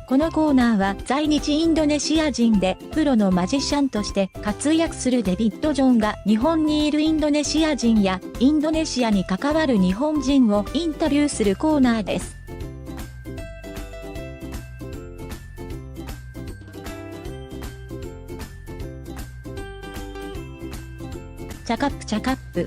このコーナーは在日インドネシア人でプロのマジシャンとして活躍するデビッド・ジョンが日本にいるインドネシア人やインドネシアに関わる日本人をインタビューするコーナーです。チャカップチャカップ。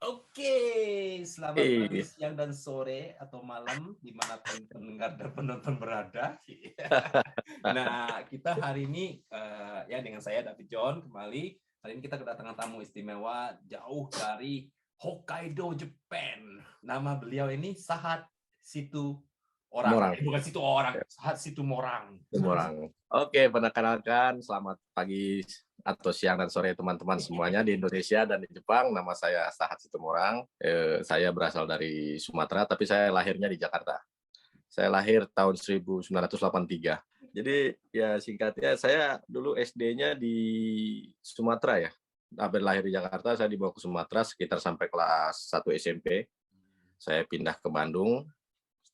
Oke, selamat pagi, siang, dan sore atau malam dimanapun pendengar dan penonton berada. Nah, kita hari ini ya dengan saya David John kembali. Hari ini kita kedatangan tamu istimewa jauh dari Hokkaido, Jepang. Nama beliau ini Sahat Situ Orang. Bukan Situ Orang, Sahat Situ Morang. Oke, perkenalkan selamat pagi atau siang dan sore teman-teman semuanya di Indonesia dan di Jepang. Nama saya Sahat Situmorang. Saya berasal dari Sumatera, tapi saya lahirnya di Jakarta. Saya lahir tahun 1983. Jadi ya singkatnya saya dulu SD-nya di Sumatera ya. Habis lahir di Jakarta, saya dibawa ke Sumatera sekitar sampai kelas 1 SMP. Saya pindah ke Bandung.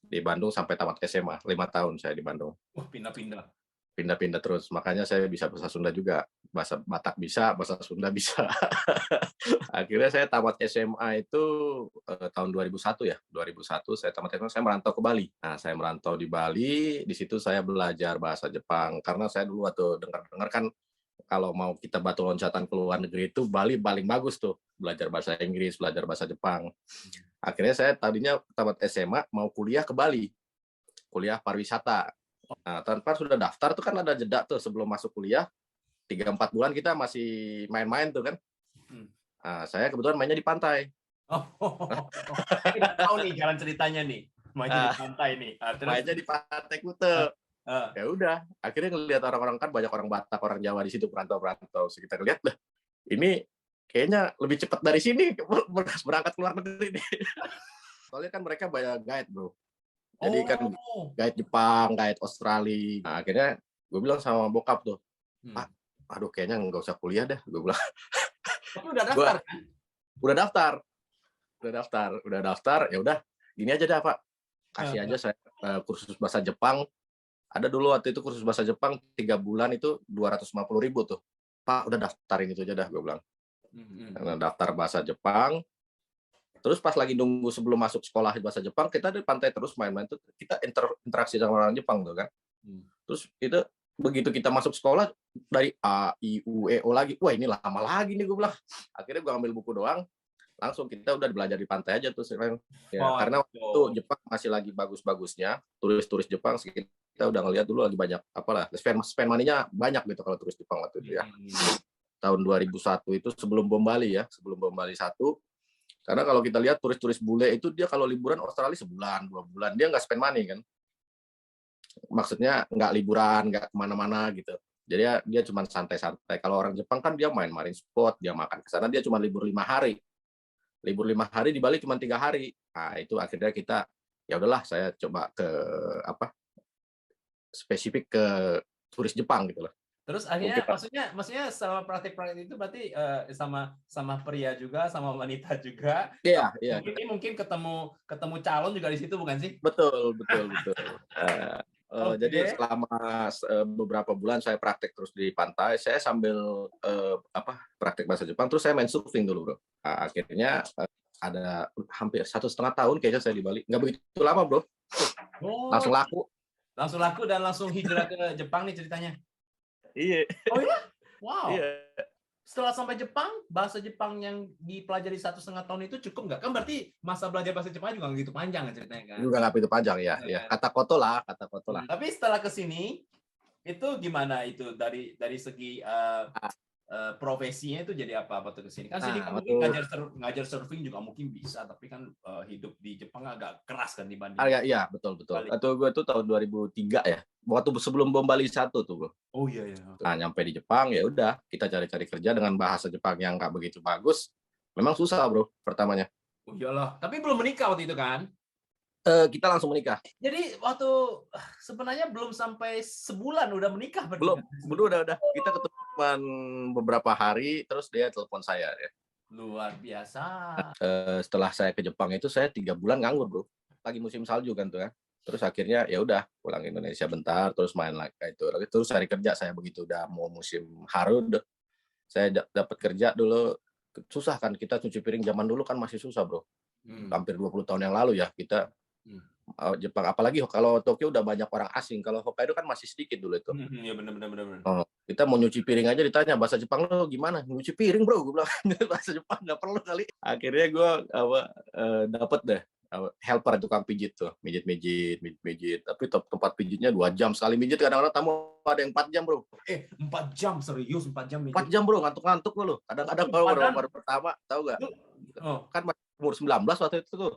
Di Bandung sampai tamat SMA. 5 tahun saya di Bandung. Pindah-pindah terus. Makanya saya bisa bahasa Sunda juga. Bahasa Batak bisa, bahasa Sunda bisa. Akhirnya saya tamat SMA itu tahun 2001 ya. 2001 saya tamat SMA, saya merantau ke Bali. Nah, saya merantau di Bali, di situ saya belajar bahasa Jepang. Karena saya dulu waktu dengar kan kalau mau kita batu loncatan ke luar negeri itu Bali paling bagus tuh. Belajar bahasa Inggris, belajar bahasa Jepang. Akhirnya saya tadinya tamat SMA mau kuliah ke Bali. Kuliah pariwisata. Nah, tanpa sudah daftar tuh kan ada jeda tuh sebelum masuk kuliah. 3-4 bulan kita masih main-main tuh kan. Nah, saya kebetulan mainnya di pantai. Kita tahu nih jalan ceritanya nih. Mainnya di pantai nih. Mainnya di Pantai Kuta. Ya udah, akhirnya ngelihat orang-orang kan banyak orang Batak, orang Jawa di situ perantau-perantau. So, kita lihat dah, ini kayaknya lebih cepat dari sini berangkat ke luar negeri nih. Soalnya kan mereka banyak guide, bro. Jadi kan guide Jepang, guide Australia. Nah, akhirnya gue bilang sama bokap tuh, Pak, aduh kayaknya nggak usah kuliah dah, gue bilang. Tapi udah daftar kan? Udah daftar, ya udah, gini aja dah Pak, kasih aja saya kursus bahasa Jepang. Ada dulu waktu itu kursus bahasa Jepang 3 bulan itu 250.000 tuh. Pak, udah daftarin itu aja dah, gue bilang. Daftar bahasa Jepang. Terus pas lagi nunggu sebelum masuk sekolah bahasa Jepang, kita di pantai terus main-main tuh, kita interaksi sama orang Jepang tuh kan. Terus itu begitu kita masuk sekolah dari A, I, U, E, O lagi. Wah, ini lama lagi nih, gue bilang. Akhirnya gue ambil buku doang. Langsung kita udah belajar di pantai aja tuh sekarang. Ya, karena waktu itu Jepang masih lagi bagus-bagusnya. Turis-turis Jepang kita udah ngeliat dulu lagi banyak apalah spend money-nya banyak gitu kalau turis Jepang waktu itu ya. Tahun 2001 itu sebelum Bom Bali ya, sebelum Bom Bali 1. Karena kalau kita lihat turis-turis bule itu dia kalau liburan Australia sebulan, 2 bulan, dia nggak spend money kan. Maksudnya nggak liburan, nggak kemana-mana gitu. Jadi dia cuma santai-santai. Kalau orang Jepang kan dia main marine spot, dia makan ke sana, dia cuma libur 5 hari. Libur 5 hari di Bali cuma 3 hari. Nah, itu akhirnya kita ya udahlah saya coba ke spesifik ke turis Jepang gitu loh. Terus akhirnya maksudnya sama praktik-praktik itu berarti sama pria juga, sama wanita juga. Iya. Mungkin ketemu calon juga di situ bukan sih? Betul. Jadi selama beberapa bulan saya praktek terus di pantai, saya sambil praktek bahasa Jepang, terus saya main surfing dulu, bro. Nah, akhirnya ada hampir 1,5 tahun kayaknya saya di Bali. Nggak begitu lama, bro. Langsung laku dan langsung hijrah ke Jepang nih ceritanya. Iya. Oh iya? Wow. Iya. Setelah sampai Jepang, bahasa Jepang yang dipelajari 1,5 tahun itu cukup nggak? Kan berarti masa belajar bahasa Jepang juga nggak begitu panjang kan ceritanya kan? Juga nggak begitu panjang ya. Kata koto lah. Tapi setelah kesini, itu gimana itu dari segi profesinya itu jadi apa tuh kesini? Kan sini kan mungkin ngajar surfing juga mungkin bisa, tapi kan hidup di Jepang agak keras kan dibanding. Iya, betul. Atau gue tuh tahun 2003 ya. Waktu sebelum Bom Bali 1 tuh, bro. Oh iya. Nah, nyampe di Jepang ya udah, kita cari-cari kerja dengan bahasa Jepang yang nggak begitu bagus. Memang susah, bro, pertamanya. Oh iyalah, tapi belum menikah waktu itu kan? Kita langsung menikah. Jadi waktu sebenarnya belum sampai sebulan udah menikah berarti? Belum udah. Kita ketemu beberapa hari, terus dia telepon saya. Ya. Luar biasa. Setelah saya ke Jepang itu saya 3 bulan nganggur bro. Lagi musim salju kan tuh ya. Terus akhirnya ya udah pulang Indonesia bentar, terus main lagi itu. Terus cari kerja saya begitu udah mau musim haru, saya dapat kerja dulu. Susah kan kita cuci piring zaman dulu kan masih susah bro. Hampir 20 tahun yang lalu ya kita Jepang, apalagi kalau Tokyo udah banyak orang asing, kalau Hokkaido kan masih sedikit dulu itu. Iya benar. Kita mau nyuci piring aja ditanya bahasa Jepang lo gimana, nyuci piring bro, gue bilang bahasa Jepang nggak perlu kali. Akhirnya gue dapet deh helper tukang pijit tuh, mijit, tapi tempat pijitnya 2 jam sekali mijit, kadang-kadang tamu ada yang 4 jam bro. 4 jam serius 4 jam mijit. 4 jam bro, ngantuk lo. Kadang-kadang baru pertama tahu nggak? Kan masih umur 19 waktu itu tuh.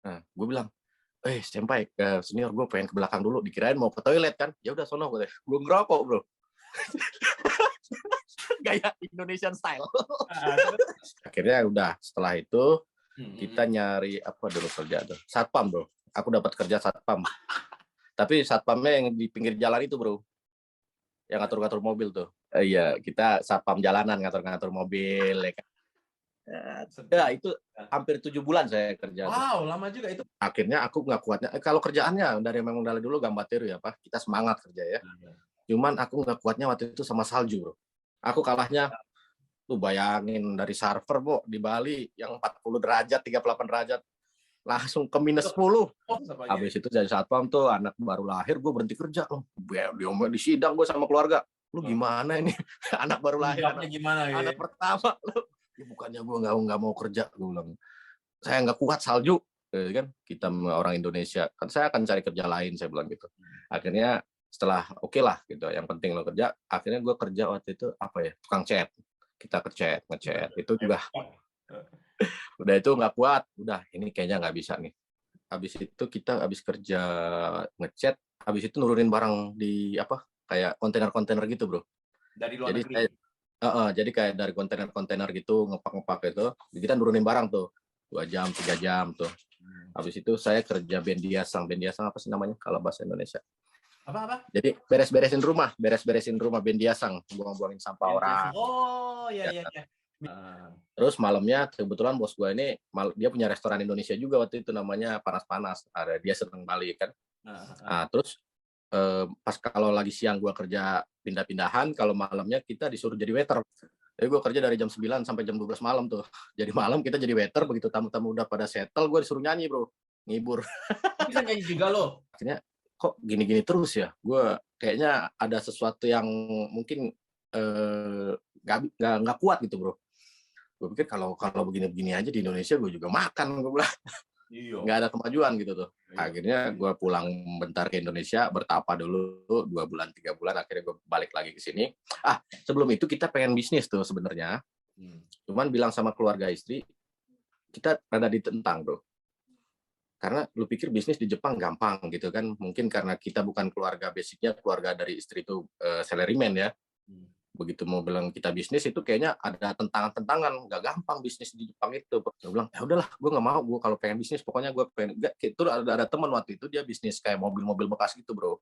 Nah, gue bilang, senpai, senior gue pengen ke belakang dulu, dikirain mau ke toilet kan, ya udah sono gue ngerokok bro. Gaya Indonesian style. Akhirnya udah setelah itu kita nyari apa dulu kerja tuh, satpam bro. Aku dapat kerja satpam, tapi satpamnya yang di pinggir jalan itu bro, yang ngatur-ngatur mobil tuh. Iya, kita satpam jalanan, ngatur-ngatur mobil. Ya kan? Ya itu hampir 7 bulan saya kerja. Wow, lama juga itu. Akhirnya aku nggak kuatnya. Kalau kerjaannya memang dari dulu gambateru ya Pak, kita semangat kerja ya. Cuman aku nggak kuatnya waktu itu sama salju bro. Aku kalahnya, tuh bayangin dari server bu di Bali yang 40 derajat, 38 derajat, langsung ke -10. Habis itu jadi satpam tuh anak baru lahir, gue berhenti kerja loh. Di sidang gue sama keluarga. Lu gimana ini anak baru lahir? Anak pertama lu. Ya, bukannya gue nggak mau kerja, gue bilang saya nggak kuat salju kan, kita orang Indonesia kan, saya akan cari kerja lain, saya bilang gitu. Akhirnya setelah oke lah gitu, yang penting lo kerja. Akhirnya gue kerja waktu itu apa ya, tukang chat, kita ngechat itu juga udah itu nggak kuat, udah ini kayaknya nggak bisa nih. Habis itu kita habis kerja ngechat, habis itu nurunin barang di apa kayak kontainer gitu bro, dari luar jadi negeri. jadi kayak dari kontainer gitu ngepak itu, kita nurunin barang tuh 2 jam 3 jam tuh. Habis itu saya kerja bendiasang apa sih namanya kalau bahasa Indonesia? Apa? Jadi beres-beresin rumah bendiasang, buang-buangin sampah orang. Oh iya. Terus malamnya kebetulan bos gue ini dia punya restoran Indonesia juga waktu itu, namanya Panas. Ada dia seneng Bali kan. Nah, terus pas kalau lagi siang gue kerja pindah-pindahan, kalau malamnya kita disuruh jadi waiter. Jadi gue kerja dari jam 9 sampai jam 12 malam tuh. Jadi malam kita jadi waiter, begitu tamu-tamu udah pada settle, gue disuruh nyanyi bro, ngibur. Bisa nyanyi juga lo? Akhirnya kok gini-gini terus ya, gue kayaknya ada sesuatu yang mungkin nggak kuat gitu bro. Gue pikir kalau begini-begini aja di Indonesia gue juga makan, gue bilang. Nggak ada kemajuan gitu tuh. Akhirnya gue pulang bentar ke Indonesia, bertapa dulu 2 bulan 3 bulan, akhirnya gue balik lagi ke sini. Sebelum itu kita pengen bisnis tuh sebenarnya, cuman bilang sama keluarga istri, kita rada ditentang bro, karena lu pikir bisnis di Jepang gampang gitu kan, mungkin karena kita bukan keluarga basicnya, keluarga dari istri itu salaryman ya. Begitu mau bilang kita bisnis itu kayaknya ada tentangan, nggak gampang bisnis di Jepang itu. Gue bilang ya udahlah, gue nggak mau, gue kalau pengen bisnis pokoknya gue pengen. Itu ada teman waktu itu dia bisnis kayak mobil bekas gitu bro.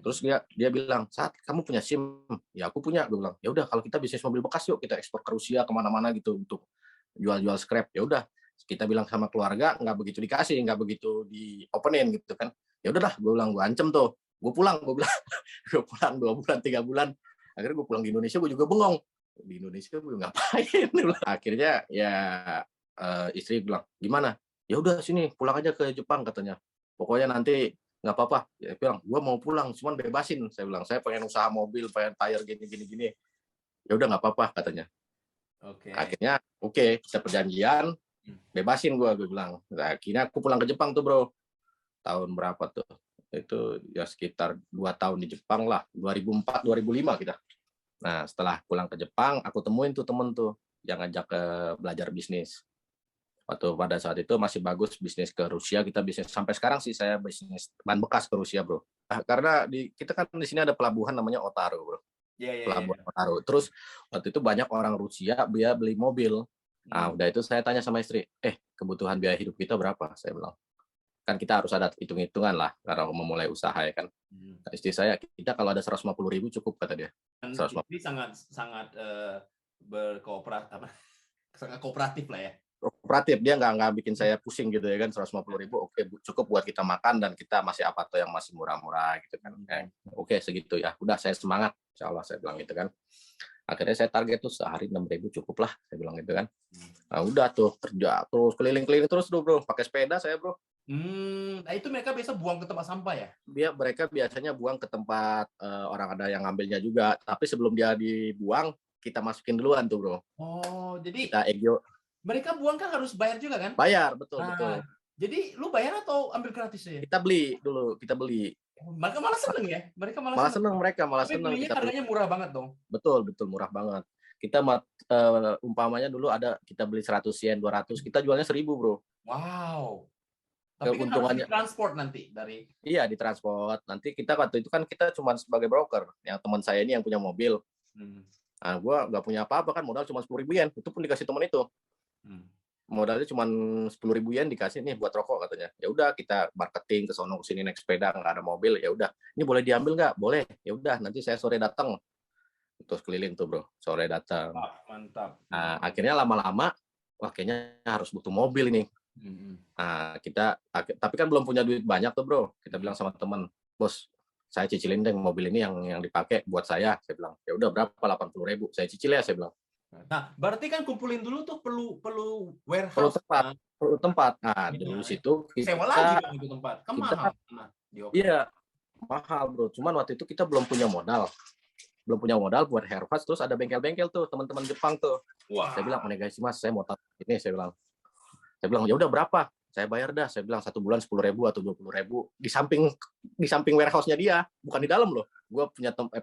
Terus dia bilang, saat kamu punya SIM, ya aku punya. Gue bilang ya udah, kalau kita bisnis mobil bekas yuk, kita ekspor ke Rusia kemana-mana gitu untuk jual scrap. Ya udah, kita bilang sama keluarga, nggak begitu dikasih, nggak begitu di openin gitu kan. Ya udahlah, gue bilang, gue ancam tuh, gue pulang, gue pulang 2 bulan 3 bulan. Akhirnya gue pulang di Indonesia, gue juga bengong. Di Indonesia gue ngapain? Akhirnya ya istri bilang, gimana? Ya udah sini, pulang aja ke Jepang katanya. Pokoknya nanti nggak apa-apa. Ya bilang, gue mau pulang, cuman bebasin. Saya bilang, saya pengen usaha mobil, pengen tire gini. Ya udah nggak apa-apa katanya. Akhirnya kita perjanjian, bebasin gue bilang. Nah, akhirnya aku pulang ke Jepang tuh bro. Tahun berapa tuh? Itu ya sekitar 2 tahun di Jepang lah, 2004-2005 kita. Nah setelah pulang ke Jepang, aku temuin tuh temen tuh yang ngajak ke belajar bisnis. Waktu pada saat itu masih bagus bisnis ke Rusia, kita bisnis sampai sekarang sih saya bisnis ban bekas ke Rusia bro. Karena kita kan di sini ada pelabuhan namanya Otaru bro. Pelabuhan Otaru. Terus waktu itu banyak orang Rusia dia beli mobil. Nah udah itu saya tanya sama istri, kebutuhan biaya hidup kita berapa? Saya bilang. kan kita harus ada hitung-hitungan lah karena memulai usaha ya kan. Nah, istri saya, kita kalau ada 150.000 cukup kata dia. Dan 150. istri sangat berkooperatif, sangat kooperatif lah ya. Kooperatif, dia nggak bikin saya pusing gitu ya kan. 150.000 oke, cukup buat kita makan dan kita masih apa tuh yang masih murah-murah gitu kan. Oke, segitu ya, udah saya semangat, insya Allah saya bilang gitu kan. Akhirnya saya target tuh sehari 6.000 cukup lah, saya bilang gitu kan. Nah udah tuh kerja terus keliling-keliling terus tuh bro, pakai sepeda saya bro. Nah itu mereka biasa buang ke tempat sampah ya? Mereka biasanya buang ke tempat orang ada yang ngambilnya juga, tapi sebelum dia dibuang kita masukin duluan tuh bro. Oh jadi kita egyo. Mereka buang kan harus bayar juga kan? Bayar, betul. Jadi lu bayar atau ambil gratis ya? Kita beli dulu, kita beli. Mereka malah seneng ya? Mereka malah seneng. Tapi belinya harganya murah banget dong? Betul, murah banget. Kita umpamanya dulu ada kita beli 100 yen, 200, kita jualnya 1.000 bro. Wow. Tapi kan harus ditransport nanti dari... Iya, ditransport. Nanti kita waktu itu kan kita cuma sebagai broker. Yang teman saya ini yang punya mobil. Nah, gue nggak punya apa-apa kan, modal cuma 10.000 yen. Itu pun dikasih teman itu. Modalnya cuma 10.000 yen dikasih nih buat rokok katanya. Ya udah kita marketing ke sono ke sini naik sepeda, nggak ada mobil, ya udah. Ini boleh diambil nggak? Boleh. Ya udah, nanti saya sore datang. Terus keliling tuh bro, sore datang. Mantap. Nah, akhirnya lama-lama, wah kayaknya harus butuh mobil ini. Nah, tapi kan belum punya duit banyak tuh bro. Kita bilang sama teman, bos, saya cicilin deh mobil ini yang dipakai buat saya. Saya bilang, ya udah berapa? 80.000. Saya cicil ya, saya bilang. Nah, berarti kan kumpulin dulu tuh perlu warehouse. Perlu tempat. Nah, dulu situ kita sewa lagi dong itu tempat. Kan mahal. Iya, mahal bro. Cuman waktu itu kita belum punya modal buat warehouse. Terus ada bengkel-bengkel tuh teman-teman Jepang tuh. Wah. Saya bilang, guys mas, saya mau taruh ini. Saya bilang ya udah berapa? Saya bayar dah. Saya bilang 1 bulan 10.000 atau 20.000 di samping warehouse-nya dia, bukan di dalam loh. Gue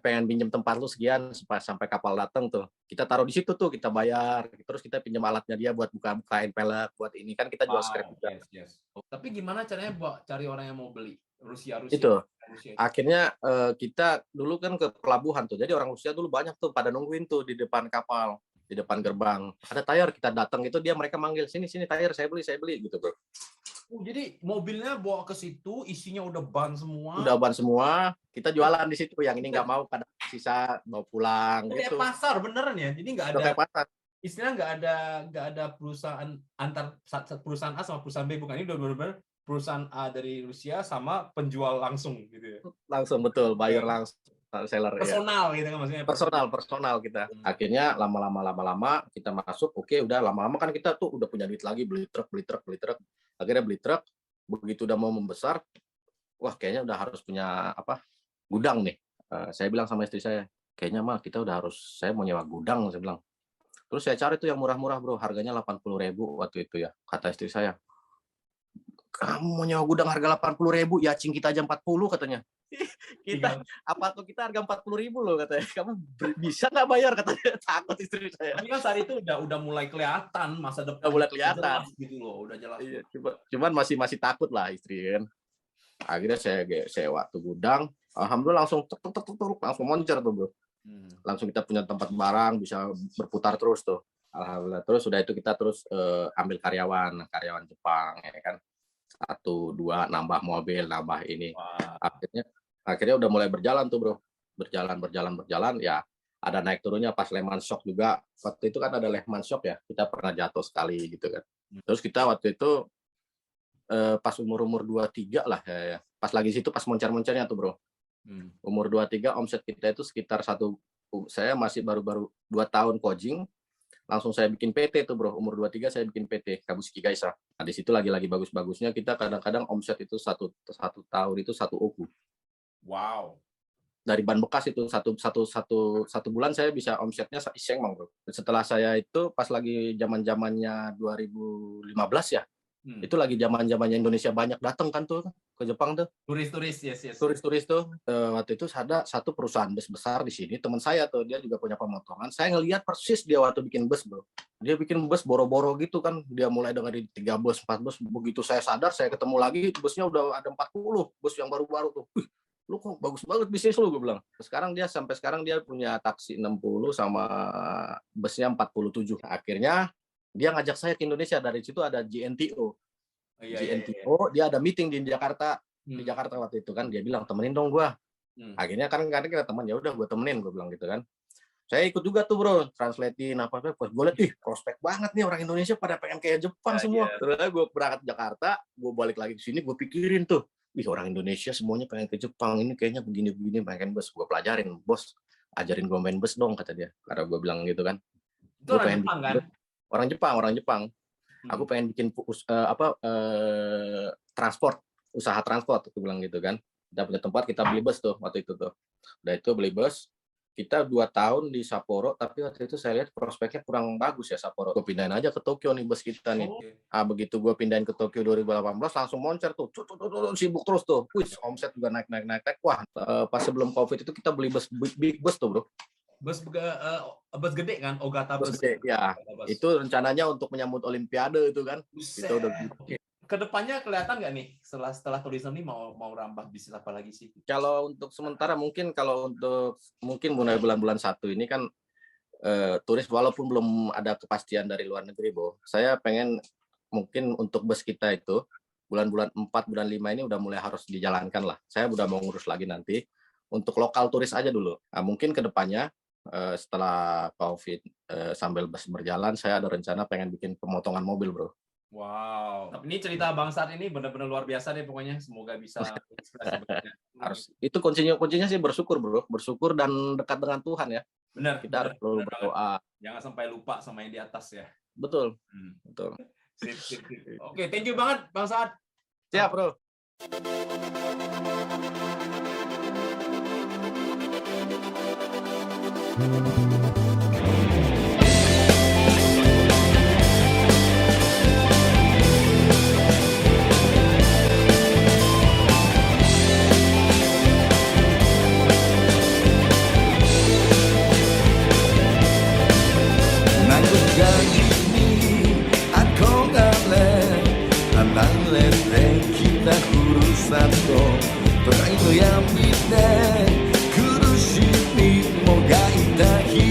pengen pinjam tempat lu sekian sampai kapal datang tuh. Kita taruh di situ tuh, kita bayar. Terus kita pinjam alatnya dia buat bukain pelek, buat ini kan kita jual scrap juga. Yes. Tapi gimana caranya cari orang yang mau beli? Rusia. Itu. Akhirnya kita dulu kan ke pelabuhan tuh. Jadi orang Rusia dulu banyak tuh pada nungguin tuh di depan kapal, di depan gerbang. Ada tayar, kita datang itu mereka manggil sini tayar saya beli gitu bro. Jadi mobilnya bawa ke situ, isinya udah ban semua. Kita jualan di situ. Yang ini nggak mau, pada sisa bawa pulang. Kayak gitu. Pasar beneran ya. Jadi nggak ada. Kayak pasar. Istilah nggak ada perusahaan antar perusahaan A sama perusahaan B, bukan, ini benar-benar perusahaan A dari Rusia sama penjual langsung gitu ya. Langsung betul, buyer langsung. Seller personal ya. Gitu kan maksudnya personal kita. Akhirnya lama-lama kita masuk, oke udah lama-lama kan kita tuh udah punya duit lagi, beli truk. Akhirnya beli truk, begitu udah mau membesar, wah kayaknya udah harus punya gudang nih. Saya bilang sama istri saya, kayaknya mah kita udah harus, saya mau nyewa gudang, saya bilang. Terus saya cari tuh yang murah-murah bro, harganya 80.000 waktu itu ya. Kata istri saya, kamu mau nyewa gudang harga 80.000, ya cing kita aja 40 katanya. Kita harga 40.000 loh katanya. Kamu bisa nggak bayar katanya. Takut istri saya. Tapi kan saat itu udah mulai kelihatan masa depan. Udah mulai kelihatan gitu loh, udah jelas. Iya, cuman masih takut lah istri kan. Akhirnya saya waktu gudang, alhamdulillah langsung langsung moncer tuh bro. Langsung kita punya tempat barang bisa berputar terus tuh. Alhamdulillah. Terus sudah itu kita terus ambil karyawan Jepang ya kan. 1, 2 nambah mobil, nambah ini. Akhirnya udah mulai berjalan tuh bro, berjalan ya. Ada naik turunnya pas Lehman Shock juga. Waktu itu kan ada Lehman Shock ya, kita pernah jatuh sekali gitu kan. Terus kita waktu itu pas umur 23 lah ya. Pas lagi situ pas moncer-moncernya tuh bro. Umur 23 omset kita itu sekitar saya masih baru 2 tahun coaching. Langsung saya bikin PT tuh bro, umur 23 saya bikin PT Kabushiki Gaisha. Nah di situ lagi bagus-bagusnya kita kadang-kadang omset itu satu tahun itu 1 oku. Wow. Dari ban bekas itu satu bulan saya bisa omsetnya iseng bro. Setelah saya itu pas lagi zamannya 2015 ya. Itu lagi zamannya Indonesia banyak datang kan tuh ke Jepang tuh. Turis, yes. Turis tuh. Waktu itu ada satu perusahaan bus besar di sini, teman saya tuh, dia juga punya pemotongan. Saya ngelihat persis dia waktu bikin bus, bro. Dia bikin bus boro-boro gitu kan. Dia mulai dari 3 bus, 4 bus. Begitu saya sadar, saya ketemu lagi busnya udah ada 40 bus yang baru-baru tuh. Lu kok bagus banget bisnis lu, gue bilang. Sampai sekarang dia punya taksi 60 sama busnya 47. Akhirnya dia ngajak saya ke Indonesia. Dari situ ada GNTO. Oh, iya. GNTO, dia ada meeting di Jakarta. Di Hmm. Jakarta waktu itu kan, dia bilang temenin dong gua. Akhirnya kan kadang kita teman, ya udah gue temenin, gue bilang gitu kan. Saya ikut juga tuh bro, translatein apa pas gue lihat, prospek banget nih orang Indonesia pada pengen kayak Jepang semua. Terus gue berangkat ke Jakarta, gue balik lagi ke sini, gue pikirin tuh, orang Indonesia semuanya pengen ke Jepang, ini kayaknya begini-begini, pengen bus. Gue pelajarin, bos, ajarin gue main bus dong, kata dia. Karena gue bilang gitu kan. Itu orang Jepang kan? Orang Jepang. Aku pengen bikin transport, usaha transport, aku bilang gitu kan. Kita punya tempat, kita beli bus tuh waktu itu tuh. Udah itu beli bus, kita 2 tahun di Sapporo, tapi waktu itu saya lihat prospeknya kurang bagus ya Sapporo. Gue pindahin aja ke Tokyo nih bus kita nih. Begitu gue pindahin ke Tokyo 2018, langsung moncer tuh, sibuk terus tuh. Omset juga naik. Wah, pas sebelum COVID itu kita beli bus big bus tuh bro. Bus gede kan, Ogata bus. Gede, ya. Itu rencananya untuk menyambut Olimpiade itu kan. Itu udah. Kedepannya kelihatan nggak nih setelah turisme ini mau rambah bisnis apa lagi sih? Kalau untuk sementara mungkin mulai bulan-bulan 1 ini kan turis walaupun belum ada kepastian dari luar negeri, Bo. Saya pengen mungkin untuk bus kita itu bulan-bulan 4, bulan 5 ini udah mulai harus dijalankan lah. Saya udah mau ngurus lagi nanti untuk lokal turis aja dulu. Nah, mungkin kedepannya setelah COVID sambil bus berjalan, saya ada rencana pengen bikin pemotongan mobil, bro. Wow, tapi ini cerita Bang Saad ini benar-benar luar biasa deh pokoknya. Semoga bisa inspirasi banyak. Harus itu kuncinya sih bersyukur, bro. Bersyukur dan dekat dengan Tuhan ya. Benar. Kita harus selalu berdoa. Jangan sampai lupa sama yang di atas ya. Betul. Betul. Sip. Oke, thank you banget Bang Saad. Siap, bro. Pride の闇で苦しみもがいた日